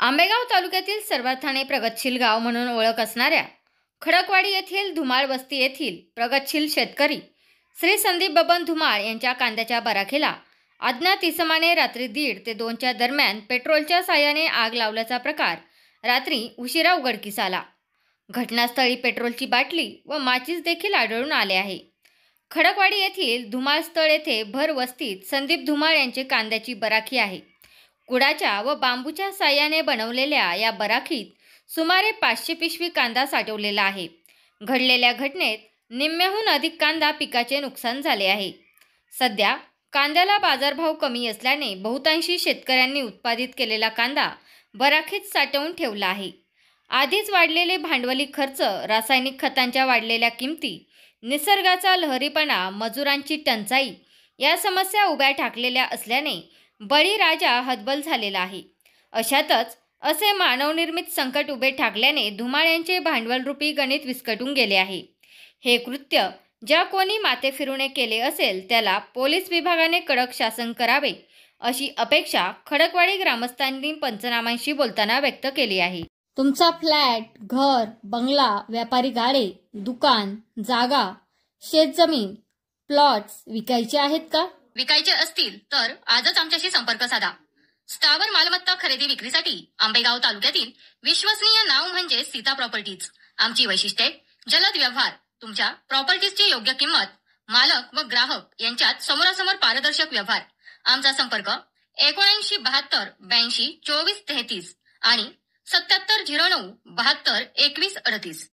आंबेगाव तालुक्यातील सर्वार्थाने प्रगतशील गाव म्हणून ओळख असणाऱ्या खडकवाडी येथील धुमाळ वस्ती येथील प्रगतशील शेतकरी श्री संदीप बबन धुमाळ यांच्या कांद्याच्या बराखीला अज्ञात इसमाने रात्री 1:30 ते 2च्या दरम्यान पेट्रोलच्या साह्याने आग लावल्याचा प्रकार रात्री उशिरा उघडकीस आला। घटनास्थळी पेट्रोलची बाटली व माचीस देखील आढळून आले आहे। खडकवाडी येथील धुमाळ स्थळ येथे भर वस्तीत संदीप धुमाळ यांची कांद्याची बराखी आहे। कुडाच्या व बांबूच्या साह्याने बनवलेल्या या बराखीत सुमारे 500 पिशवी कांदा साठवलेला आहे। घडलेल्या घटनेत निम्म्याहून अधिक कांदा पिकाचे नुकसान झाले आहे। सध्या कांद्याला बाजारभाव कमी असल्याने बहुतांशी शेतकऱ्यांनी उत्पादित केलेला कांदा बराखीत साठवून ठेवला आहे। आधीच वाढलेले भांडवली खर्च, रासायनिक खतांच्या वाढलेल्या किमती, निसर्गाचा लहरीपणा, मजुरांची टंचाई या समस्या उभ्या ठाकलेल्या असल्याने बळीराजा हतबल झालेला आहे। अशातच असे मानवनिर्मित संकट उभे ठाकल्याने धुमाळ यांचे भांडवलरूपी गणित विस्कटून गेले आहे। हे कृत्य ज्या कोणी माथे फिरूने केले असेल त्याला पोलीस विभागाने कडक शासन करावे अशी अपेक्षा खडकवाडी ग्रामस्थांनी पंचनाम्यांशी बोलताना व्यक्त केली आहे। तुमचा फ्लॅट, घर, बंगला, व्यापारी गाडे, दुकान, जागा, शेतजमीन, प्लॉट्स विकायचे आहेत का? विकायचे असतील तर आजच आमच्याशी संपर्क साधा। स्थावर मालमत्ता खरेदी विक्रीसाठी आंबेगाव तालुक्यातील विश्वसनीय नाव म्हणजे सीता प्रॉपर्टीज। आमची वैशिष्ट्ये: जलद व्यवहार, तुमच्या प्रॉपर्टीजची योग्य किंमत, मालक व ग्राहक यांच्यात समोरासमोर पारदर्शक व्यवहार। आमचा संपर्क 7972 82 24 33 आणि 7709 72 21 38।